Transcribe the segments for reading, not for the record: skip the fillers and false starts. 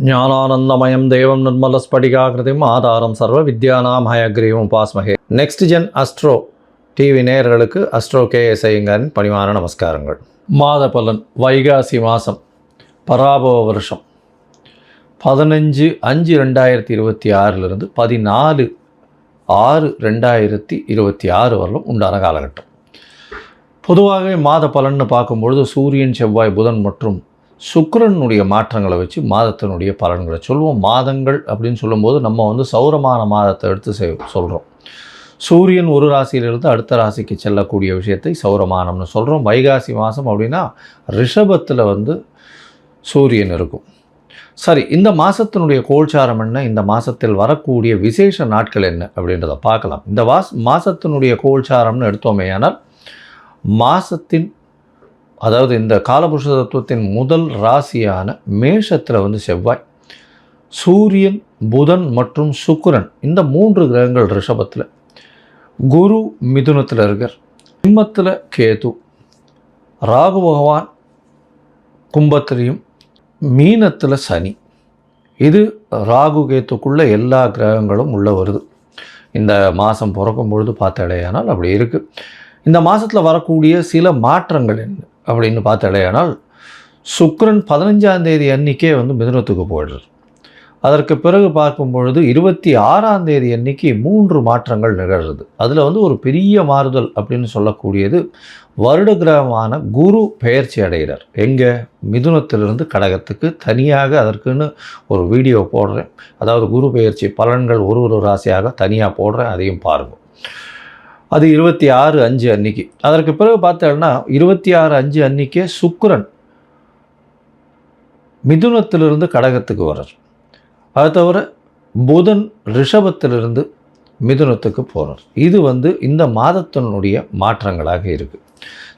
ஞானானந்தமயம் தேவம் நிர்மலஸ்படிகாகிருதிம் ஆதாரம் சர்வ வித்யானாம் ஹயக்ரீவம் உபாஸ்மகே. நெக்ஸ்ட் ஜென் அஸ்ட்ரோ டிவி நேயர்களுக்கு அஸ்ட்ரோ கேஎஸ் ஐயங்காரின் பணிவான நமஸ்காரங்கள். மாத பலன் வைகாசி மாதம் பராபவ வருஷம் 15/5/2026 14/6/2026 வரலும் உண்டான காலகட்டம். பொதுவாகவே மாத பலன்னு பார்க்கும்பொழுது சூரியன், செவ்வாய், புதன் மற்றும் சுக்கிரனுடைய மாற்றங்களை வச்சு மாதத்தினுடைய பலன்களை சொல்லுவோம். மாதங்கள் அப்படின்னு சொல்லும்போது நம்ம சௌரமான மாதத்தை எடுத்து சொல்கிறோம். சூரியன் ஒரு ராசியிலிருந்து அடுத்த ராசிக்கு செல்லக்கூடிய விஷயத்தை சௌரமானம்னு சொல்கிறோம். வைகாசி மாதம் அப்படின்னா ரிஷபத்தில் சூரியன் இருக்கும். சரி, இந்த மாதத்தினுடைய கோல்சாரம் என்ன, இந்த மாதத்தில் வரக்கூடிய விசேஷ நாட்கள் என்ன அப்படின்றத பார்க்கலாம். இந்த மாதத்தினுடைய கோல்சாரம்னு எடுத்தோமே ஆனால் மாதத்தின் அதாவது இந்த காலபுருஷ தத்துவத்தின் முதல் ராசியான மேஷத்தில் செவ்வாய், சூரியன், புதன் மற்றும் சுக்கிரன் இந்த 3 கிரகங்கள் ரிஷபத்தில், குரு மிதுனத்தில் இருக்கார், சிம்மத்தில் கேது, ராகு பகவான் கும்பத்திலையும், மீனத்தில் சனி. இது ராகு கேத்துக்குள்ளே எல்லா கிரகங்களும் உள்ளே வருது. இந்த மாதம் பிறக்கும் பொழுது பார்த்தாலேயானால் அப்படி இருக்குது. இந்த மாதத்தில் வரக்கூடிய சில மாற்றங்கள் என்ன அப்படின்னு பார்த்தாலேயானால் சுக்கிரன் 15ஆம் தேதி அன்றைக்கே மிதுனத்துக்கு போயிடுறார். அதற்கு பிறகு பார்க்கும் பொழுது 26ஆம் தேதி அன்றைக்கி 3 மாற்றங்கள் நிகழ்கிறது. அதில் ஒரு பெரிய மாறுதல் அப்படின்னு சொல்லக்கூடியது வருட கிரகமான குரு பெயர்ச்சி அடைகிறார். எங்கே? மிதுனத்திலிருந்து கடகத்துக்கு. தனியாக அதற்குன்னு ஒரு வீடியோ போடுறேன். அதாவது குரு பெயர்ச்சி பலன்கள் ஒரு ராசியாக தனியாக போடுறேன், அதையும் பாருங்கள். அது 26/5 அன்னைக்கு. அதற்கு பிறகு பார்த்தோம்னா 26/5 அன்றைக்கே சுக்கிரன் மிதுனத்திலிருந்து கடகத்துக்கு வர்றார். அது தவிர புதன் ரிஷபத்திலிருந்து மிதுனத்துக்கு போகிறார். இது இந்த மாதத்தினுடைய மாற்றங்களாக இருக்குது.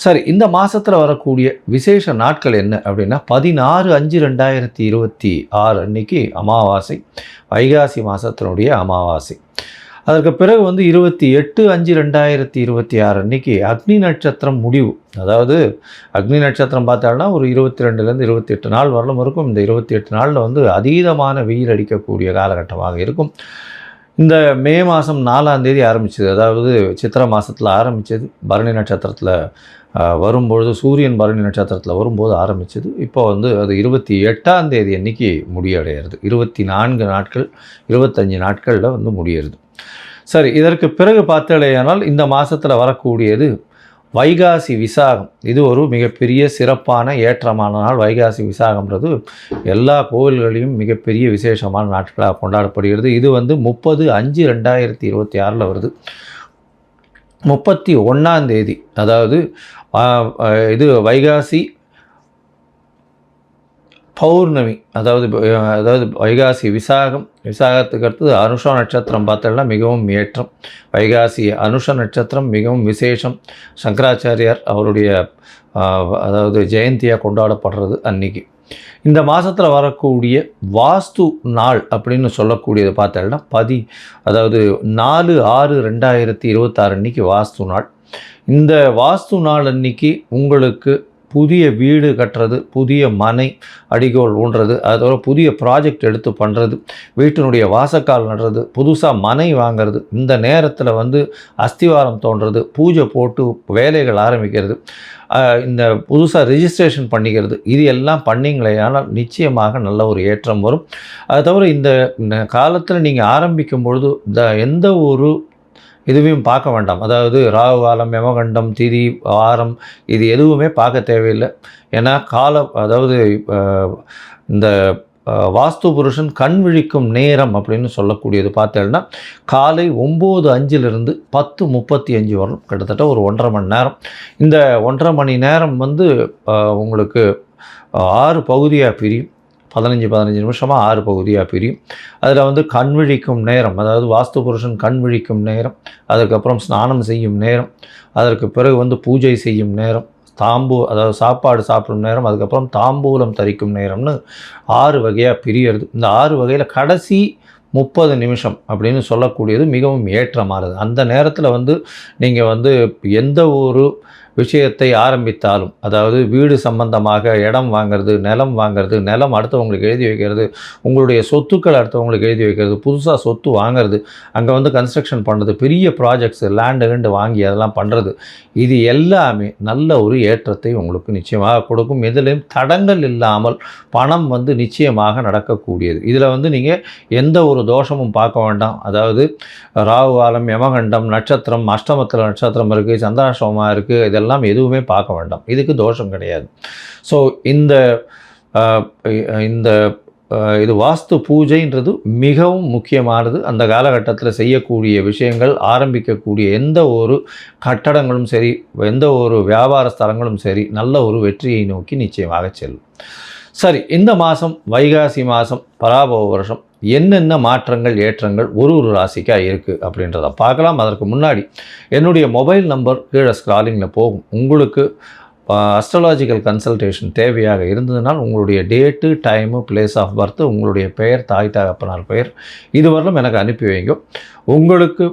சரி, இந்த மாதத்தில் வரக்கூடிய விசேஷ நாட்கள் என்ன அப்படின்னா 16/5/2026 அன்னைக்கு அமாவாசை, வைகாசி மாதத்தினுடைய அமாவாசை. அதற்கு பிறகு 28/5/2026 அன்றைக்கி அக்னி நட்சத்திரம் முடிவு. அதாவது அக்னி நட்சத்திரம் பார்த்தாலும் ஒரு 22லேருந்து 28 நாள் வரலும் இருக்கும். இந்த 28 நாளில் அதீதமான வெயில் அடிக்கக்கூடிய காலகட்டமாக இருக்கும். இந்த மே மாதம் 4ஆம் தேதி ஆரம்பிச்சது, அதாவது சித்திரை மாதத்தில் ஆரம்பித்தது, பரணி நட்சத்திரத்தில் வரும்பொழுது, சூரியன் பரணி நட்சத்திரத்தில் வரும்போது ஆரம்பித்தது. இப்போ அது 28ஆம் தேதி அன்றைக்கி முடிவடைகிறது. 24 நாட்கள் 25 நாட்களில் முடியறது. சரி, இதற்கு பிறகு பார்த்தாலேயானால் இந்த மாதத்தில் வரக்கூடியது வைகாசி விசாகம். இது ஒரு மிகப்பெரிய சிறப்பான ஏற்றமான நாள். வைகாசி விசாகம்ன்றது எல்லா கோவில்களையும் மிகப்பெரிய விசேஷமான நாட்களாக கொண்டாடப்படுகிறது. இது 30/5/2026 வருது. 31ஆம் தேதி, அதாவது இது வைகாசி பௌர்ணமி, அதாவது வைகாசி விசாகத்துக்கு அடுத்தது அனுஷ நட்சத்திரம் பார்த்தோம்னா மிகவும் ஏற்றம். வைகாசி அனுஷ நட்சத்திரம் மிகவும் விசேஷம். சங்கராச்சாரியார் அவருடைய அதாவது ஜெயந்தியாக கொண்டாடப்படுறது அன்றைக்கி. இந்த மாதத்தில் வரக்கூடிய வாஸ்து நாள் அப்படின்னு சொல்லக்கூடியது பார்த்தோம்னா அதாவது 4/6/2026 அன்றைக்கி வாஸ்து நாள். இந்த வாஸ்து நாள் அன்றைக்கி உங்களுக்கு புதிய வீடு கட்டுறது, புதிய மனை அடிகோல் ஊன்றது, அதோட புதிய ப்ராஜெக்ட் எடுத்து பண்ணுறது, வீட்டினுடைய வாசக்கால் நடுறது, புதுசாக மனை வாங்கிறது, இந்த நேரத்தில் அஸ்திவாரம் தோன்றது, பூஜை போட்டு வேலைகள் ஆரம்பிக்கிறது, இந்த புதுசாக ரிஜிஸ்ட்ரேஷன் பண்ணிக்கிறது, இது எல்லாம் பண்ணிங்களே ஆனால் நிச்சயமாக நல்ல ஒரு ஏற்றம் வரும். அது தவிர இந்த காலத்தில் நீங்கள் ஆரம்பிக்கும் பொழுது எந்த ஒரு இதுவையும் பார்க்க வேண்டாம். அதாவது ராகு காலம், யமகண்டம், திதி, வாரம் இது எதுவுமே பார்க்க தேவையில்லை. ஏன்னா அதாவது இந்த வாஸ்து புருஷன் கண் விழிக்கும் நேரம் அப்படின்னு சொல்லக்கூடியது பார்த்தேன்னா காலை 9:05 10:35 வரணும். கிட்டத்தட்ட ஒரு 1.5 மணி நேரம். இந்த 1.5 மணி நேரம் உங்களுக்கு 6 பகுதியாக பிரியும். 15 நிமிஷமாக 6 பகுதியாக பிரியும். அதில் கண் விழிக்கும் நேரம், அதாவது வாஸ்து புருஷன் கண் விழிக்கும் நேரம், அதுக்கப்புறம் ஸ்நானம் செய்யும் நேரம், அதற்கு பிறகு பூஜை செய்யும் நேரம், அதாவது சாப்பாடு சாப்பிடும் நேரம், அதுக்கப்புறம் தாம்பூலம் தரிக்கும் நேரம்னு 6 வகையாக பிரியறது. இந்த 6 வகையில் கடைசி 30 நிமிஷம் அப்படின்னு சொல்லக்கூடியது மிகவும் ஏற்றமானது. அந்த நேரத்தில் நீங்கள் எந்த ஒரு விஷயத்தை ஆரம்பித்தாலும், அதாவது வீடு சம்பந்தமாக இடம் வாங்கிறது, நிலம் வாங்கிறது, நிலம் அடுத்தவங்களுக்கு எழுதி வைக்கிறது, உங்களுடைய சொத்துக்கள் அடுத்தவங்களுக்கு எழுதி வைக்கிறது, புதுசாக சொத்து வாங்கிறது, அங்கே வந்து கன்ஸ்ட்ரக்ஷன் பண்ணுறது, பெரிய ப்ராஜெக்ட்ஸு லேண்டு வாங்கி அதெல்லாம் பண்ணுறது, இது எல்லாமே நல்ல ஒரு ஏற்றத்தை உங்களுக்கு நிச்சயமாக கொடுக்கும். எதிலையும் தடங்கள் இல்லாமல் பணம் வந்து நிச்சயமாக நடக்கக்கூடியது. இதில் வந்து நீங்கள் எந்த ஒரு தோஷமும் பார்க்க வேண்டாம். அதாவது ராகு காலம், யமகண்டம், நட்சத்திரம், அஷ்டமத்தில் நட்சத்திரம் இருக்குது, சந்திராஷ்டமமாக இருக்குது, இதெல்லாம் எதுவுமே பார்க்க வேண்டாம். இதுக்கு தோஷம் கிடையாது. ஸோ இந்த இது வாஸ்து பூஜைன்றது மிகவும் முக்கியமானது. அந்த காலகட்டத்தில் செய்யக்கூடிய விஷயங்கள், ஆரம்பிக்கக்கூடிய எந்த ஒரு கட்டடங்களும் சரி, எந்த ஒரு வியாபார ஸ்தலங்களும் சரி, நல்ல ஒரு வெற்றியை நோக்கி நிச்சயமாக செல்லும். சரி, இந்த மாதம் வைகாசி மாதம் பராபவ வருஷம் என்னென்ன மாற்றங்கள் ஏற்றங்கள் ஒரு ராசிக்காக இருக்குது அப்படின்றத பார்க்கலாம். அதற்கு முன்னாடி என்னுடைய மொபைல் நம்பர் கீழே ஸ்க்ராலிங்கில் போகும். உங்களுக்கு அஸ்ட்ராலாஜிக்கல் கன்சல்டேஷன் தேவையாக இருந்ததுனால் உங்களுடைய date, time, place of birth, உங்களுடைய பெயர், தாய் தகப்பனார் பெயர் இதுவரையிலும் எனக்கு அனுப்பி வைங்க. உங்களுக்கு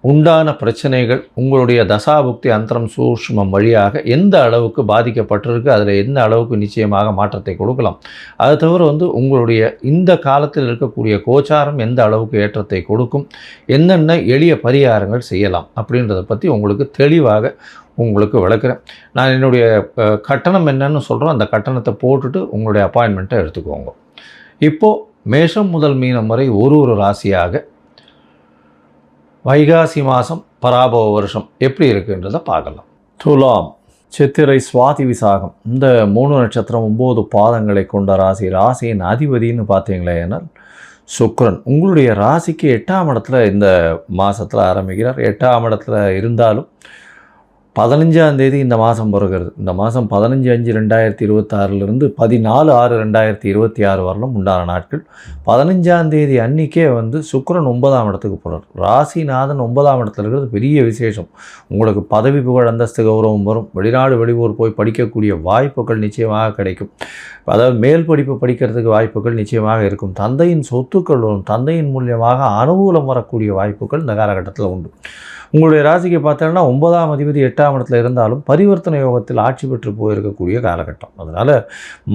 உண்டான பிரச்சனைகள் உங்களுடைய தசாபுக்தி அந்தரம் சூஷ்மம் வழியாக எந்த அளவுக்கு பாதிக்கப்பட்டிருக்கு, அதில் எந்த அளவுக்கு நிச்சயமாக மாற்றத்தை கொடுக்கலாம், அது தவிர வந்து உங்களுடைய இந்த காலத்தில் இருக்கக்கூடிய கோச்சாரம் எந்த அளவுக்கு ஏற்றத்தை கொடுக்கும், என்னென்ன எளிய பரிகாரங்கள் செய்யலாம் அப்படின்றத பற்றி உங்களுக்கு தெளிவாக உங்களுக்கு விளக்குறேன். நான் என்னுடைய கட்டணம் என்னன்னு சொல்கிறோம், அந்த கட்டணத்தை போட்டுட்டு உங்களுடைய அப்பாயின்மெண்ட்டை எடுத்துக்கோங்க. இப்போது மேஷம் முதல் மீனம் வரை ஒரு ராசியாக வைகாசி மாதம் பராபவ வருஷம் எப்படி இருக்குன்றதை பார்க்கலாம். துலாம், சித்திரை, சுவாதி, விசாகம் இந்த 3 நட்சத்திரம் 9 பாதங்களை கொண்ட ராசி. ராசியின் அதிபதினு பார்த்தீங்களே ஏனால் சுக்கிரன் உங்களுடைய ராசிக்கு 8ஆம் இடத்துல இந்த மாதத்தில் ஆரம்பிக்கிறார். 8ஆம் இடத்துல இருந்தாலும் 15ஆம் தேதி இந்த மாதம் பிறகுறது. இந்த மாதம் 15/5/2026 14/6/2026 வரலும் உண்டான நாட்கள். 15ஆம் தேதி அன்றைக்கே வந்து சுக்கிரன் 9ஆம் இடத்துக்கு போகிறார். ராசிநாதன் 9ஆம் இடத்துல இருக்கிறது பெரிய விசேஷம். உங்களுக்கு பதவி, புகழ், அந்தஸ்து, கௌரவம் வரும். வெளிநாடு வெளியூர் போய் படிக்கக்கூடிய வாய்ப்புகள் நிச்சயமாக கிடைக்கும். அதாவது மேல் படிப்பு படிக்கிறதுக்கு வாய்ப்புகள் நிச்சயமாக இருக்கும். தந்தையின் சொத்துக்கள் வரும். தந்தையின் மூலியமாக அனுகூலம் வரக்கூடிய வாய்ப்புகள் இந்த காலகட்டத்தில் உண்டு. உங்களுடைய ராசிக்கு பார்த்தோன்னா 9ஆம் அதிபதி 8ஆம் இடத்துல இருந்தாலும் பரிவர்த்தனை யோகத்தில் ஆட்சி பெற்று போயிருக்கக்கூடிய காலகட்டம். அதனால்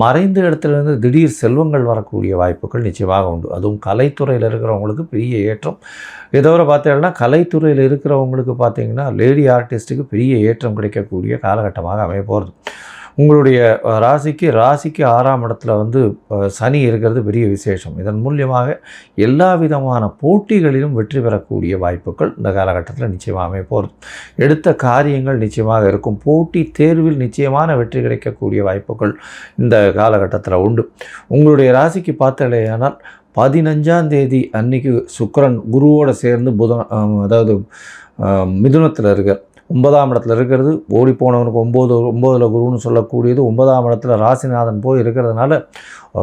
மறைந்த இடத்துலேருந்து திடீர் செல்வங்கள் வரக்கூடிய வாய்ப்புகள் நிச்சயமாக உண்டு. அதுவும் கலைத்துறையில் இருக்கிறவங்களுக்கு பெரிய ஏற்றம். இதோட பார்த்தீங்கன்னா கலைத்துறையில் இருக்கிறவங்களுக்கு பார்த்தீங்கன்னா லேடி ஆர்டிஸ்ட்டுக்கு பெரிய ஏற்றம் கிடைக்கக்கூடிய காலகட்டமாக அமைய போகிறது. உங்களுடைய ராசிக்கு 6ஆம் இடத்துல வந்து சனி இருக்கிறது பெரிய விசேஷம். இதன் மூலியமாக எல்லா விதமான போட்டிகளிலும் வெற்றி பெறக்கூடிய வாய்ப்புகள் இந்த காலகட்டத்தில் நிச்சயமாக அமைய போகிறது. எடுத்த காரியங்கள் நிச்சயமாக இருக்கும். போட்டி தேர்வில் நிச்சயமான வெற்றி கிடைக்கக்கூடிய வாய்ப்புகள் இந்த காலகட்டத்தில் உண்டு. உங்களுடைய ராசிக்கு பார்த்தலையானால் 15ஆம் தேதி அன்னைக்கு சுக்கிரன் குருவோடு சேர்ந்து அதாவது மிதுனத்தில் இருக்கார். 9ஆம் இடத்துல இருக்கிறது. ஓடி போனவனுக்கு 9ல் குருன்னு சொல்லக்கூடியது 9ஆம் இடத்துல ராசிநாதன் போய் இருக்கிறதுனால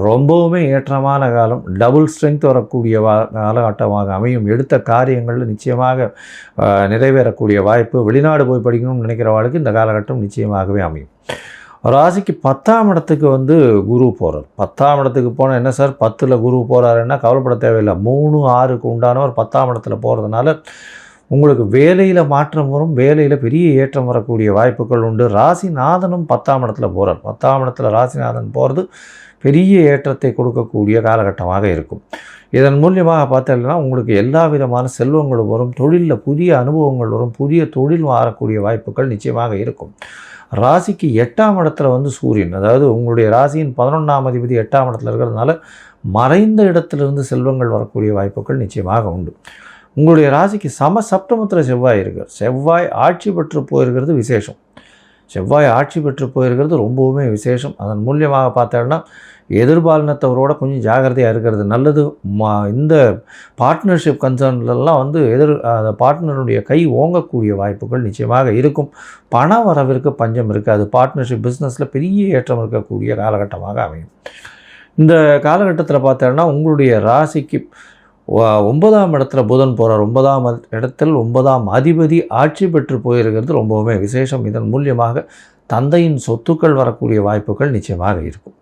ரொம்பவுமே ஏற்றமான காலம். டபுள் ஸ்ட்ரென்த் வரக்கூடிய காலகட்டமாக அமையும். எடுத்த காரியங்களில் நிச்சயமாக நிறைவேறக்கூடிய வாய்ப்பு. வெளிநாடு போய் படிக்கணும்னு நினைக்கிறவர்களுக்கு இந்த காலகட்டம் நிச்சயமாகவே அமையும். ராசிக்கு 10ஆம் இடத்துக்கு வந்து குரு போகிறார். 10ஆம் இடத்துக்கு போனால் என்ன சார் 10ல் குரு போகிறாருன்னா கவலைப்பட தேவையில்லை. 3, 6க்கு உண்டானவர் 10ஆம் இடத்துல போகிறதுனால உங்களுக்கு வேலையில் மாற்றம் வரும். வேலையில் பெரிய ஏற்றம் வரக்கூடிய வாய்ப்புகள் உண்டு. ராசிநாதனும் 10ஆம் இடத்துல போகிறார். 10ஆம் இடத்துல ராசிநாதன் போகிறது பெரிய ஏற்றத்தை கொடுக்கக்கூடிய காலகட்டமாக இருக்கும். இதன் மூலியமாக பார்த்தீங்கன்னா உங்களுக்கு எல்லா விதமான செல்வங்களும் வரும். தொழிலில் புதிய அனுபவங்கள் வரும். புதிய தொழில் மாறக்கூடிய வாய்ப்புகள் நிச்சயமாக இருக்கும். ராசிக்கு 8ஆம் இடத்துல வந்து சூரியன், அதாவது உங்களுடைய ராசியின் 11ஆம் அதிபதி 8ஆம் இடத்துல இருக்கிறதுனால மறைந்த இடத்துலேருந்து செல்வங்கள் வரக்கூடிய வாய்ப்புகள் நிச்சயமாக உண்டு. உங்களுடைய ராசிக்கு சப்தமத்தில் செவ்வாய் இருக்கார். செவ்வாய் ஆட்சி பெற்று போயிருக்கிறது விசேஷம். செவ்வாய் ஆட்சி பெற்று போயிருக்கிறது ரொம்பவுமே விசேஷம். அதன் மூலியமாக பார்த்தோன்னா எதிர்பாலினத்தவரோட கொஞ்சம் ஜாகிரதையாக இருக்கிறது நல்லது. இந்த பார்ட்னர்ஷிப் கன்சர்ன்லாம் வந்து அந்த பார்ட்னருடைய கை ஓங்கக்கூடிய வாய்ப்புகள் நிச்சயமாக இருக்கும். பண வரவிற்கு பஞ்சம் இருக்காது. பார்ட்னர்ஷிப் பிஸ்னஸில் பெரிய ஏற்றம் இருக்கக்கூடிய காலகட்டமாக அமையும். இந்த காலகட்டத்தில் பார்த்தோன்னா உங்களுடைய ராசிக்கு 9ஆம் இடத்துல புதன் போகிறார். 9ஆம் இடத்தில் 9ஆம் அதிபதி ஆட்சி பெற்று போயிருக்கிறது ரொம்பவுமே விசேஷம். இதன் மூலியமாக தந்தையின் சொத்துக்கள் வரக்கூடிய வாய்ப்புகள் நிச்சயமாக இருக்கும்.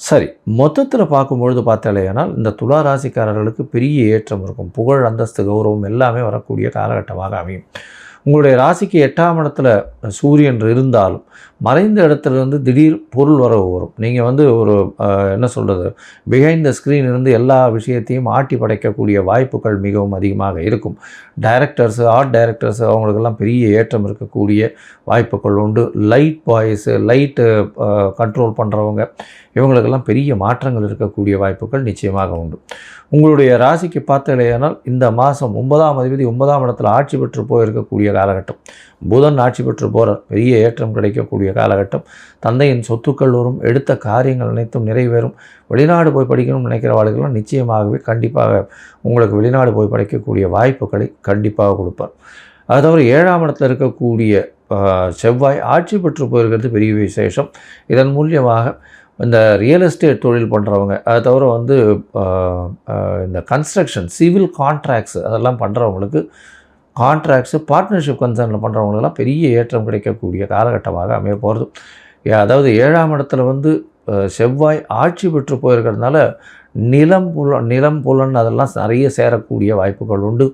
சரி, மொத்தத்தில் பார்க்கும்பொழுது பார்த்தாலேனால் இந்த துலா ராசிக்காரர்களுக்கு பெரிய ஏற்றம் இருக்கும். புகழ், அந்தஸ்து, கௌரவம் எல்லாமே வரக்கூடிய காலகட்டமாக அமையும். உங்களுடைய ராசிக்கு 8ஆம் இடத்துல சூரியன் இருந்தாலும் மறைந்த இடத்துலேருந்து திடீர் பொருள் வரவு வரும். நீங்கள் வந்து ஒரு என்ன சொல்கிறது, பிஹைண்ட் த ஸ்க்ரீன் இருந்து எல்லா விஷயத்தையும் ஆட்டி படைக்கக்கூடிய வாய்ப்புகள் மிகவும் அதிகமாக இருக்கும். டைரக்டர்ஸு, ஆர்ட் டைரக்டர்ஸு அவங்களுக்கெல்லாம் பெரிய ஏற்றம் இருக்கக்கூடிய வாய்ப்புகள் உண்டு. லைட் பாய்ஸு, லைட்டு கண்ட்ரோல் பண்ணுறவங்க, இவங்களுக்கெல்லாம் பெரிய மாற்றங்கள் இருக்கக்கூடிய வாய்ப்புகள் நிச்சயமாக உண்டு. உங்களுடைய ராசிக்கு பார்த்தலையானால் இந்த மாதம் 9ஆம் அதிபதி 9ஆம் இடத்துல ஆட்சி பெற்று போயிருக்கக்கூடிய காலகட்டம். புதன் ஆட்சி பெற்று போகிறார். பெரிய ஏற்றம் கிடைக்கக்கூடிய காலகட்டம். தந்தையின் சொத்துக்கள் வரும். எடுத்த காரியங்கள் அனைத்தும் நிறைவேறும். வெளிநாடு போய் படிக்கணும்னு நினைக்கிறவாளுக்கெல்லாம் நிச்சயமாகவே கண்டிப்பாக உங்களுக்கு வெளிநாடு போய் படிக்கக்கூடிய வாய்ப்புகளை கண்டிப்பாக கொடுப்பார். அது தவிர 7ஆம் இடத்துல இருக்கக்கூடிய செவ்வாய் ஆட்சி பெற்று போயிருக்கிறது பெரிய விசேஷம். இதன் மூலியமாக இந்த ரியல் எஸ்டேட் தொழில் பண்ணுறவங்க, அதை தவிர வந்து இந்த கன்ஸ்ட்ரக்ஷன், சிவில் கான்ட்ராக்ட்ஸு அதெல்லாம் பண்ணுறவங்களுக்கு, கான்ட்ராக்ட்ஸு பார்ட்னர்ஷிப் கன்சர்னில் பண்ணுறவங்களுக்கெல்லாம் பெரிய ஏற்றம் கிடைக்கக்கூடிய காலகட்டமாக அமைய போகிறது. அதாவது 7ஆம் இடத்துல வந்து செவ்வாய் ஆட்சி பெற்று போயிருக்கிறதுனால நிலம் புலன் அதெல்லாம் நிறைய சேரக்கூடிய வாய்ப்புகள் உண்டு.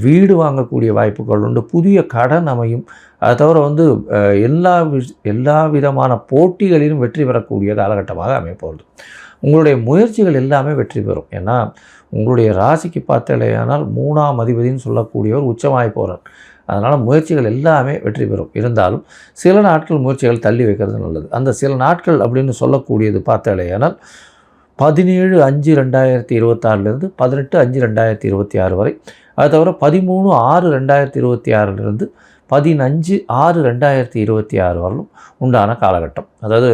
வீடு வாங்கக்கூடிய வாய்ப்புகள் உண்டு. புதிய கடன் அமையும். அதை தவிர வந்து எல்லா விதமான போட்டிகளிலும் வெற்றி பெறக்கூடிய காலகட்டமாக அமையப்போகுது. உங்களுடைய முயற்சிகள் எல்லாமே வெற்றி பெறும். ஏன்னா உங்களுடைய ராசிக்கு பார்த்தலையானால் 3ஆம் அதிபதினு சொல்லக்கூடியவர் உச்சமாகி போகிறார். அதனால் முயற்சிகள் எல்லாமே வெற்றி பெறும். இருந்தாலும் சில நாட்கள் முயற்சிகள் தள்ளி வைக்கிறது நல்லது. அந்த சில நாட்கள் அப்படின்னு சொல்லக்கூடியது பார்த்தலையானால் 17/5/2026 18/5/2026 வரை. அது தவிர 13/6/2026 15/6/2026 வரலும் உண்டான காலகட்டம். அதாவது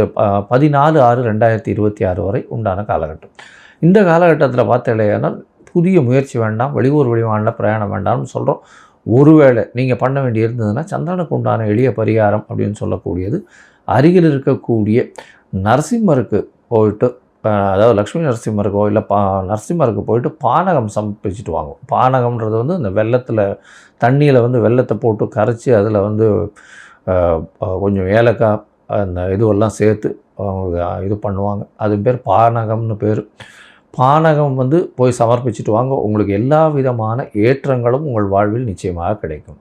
14/6/2026 வரை உண்டான காலகட்டம். இந்த காலகட்டத்தில் பார்த்தலையானால் புதிய முயற்சி வேண்டாம், வெளியூர் வெளிமாநில பிரயாணம் வேண்டாம்னு சொல்கிறோம். ஒருவேளை நீங்கள் பண்ண வேண்டி இருந்ததுன்னா சந்திரனுக்கு உண்டான எளிய பரிகாரம் அப்படின்னு சொல்லக்கூடியது அருகில் இருக்கக்கூடிய நரசிம்மருக்கு போயிட்டு, அதாவது லக்ஷ்மி நரசிம்மருக்கோ இல்லை நரசிம்மருக்கு போயிட்டு பானகம் சமர்ப்பிச்சுட்டு வாங்கும். பானகம்ன்றது வந்து இந்த தண்ணியில் வந்து வெல்லத்தை போட்டு கரைச்சி அதில் வந்து கொஞ்சம் ஏலக்காய் அந்த இதுவெல்லாம் சேர்த்து அவங்க இது பண்ணுவாங்க. அது பேர் பானகம்னு பேர். பானகம் வந்து போய் சமர்ப்பிச்சுட்டு வாங்க. உங்களுக்கு எல்லா விதமான ஏற்றங்களும் உங்கள் வாழ்வில் நிச்சயமாக கிடைக்கும்.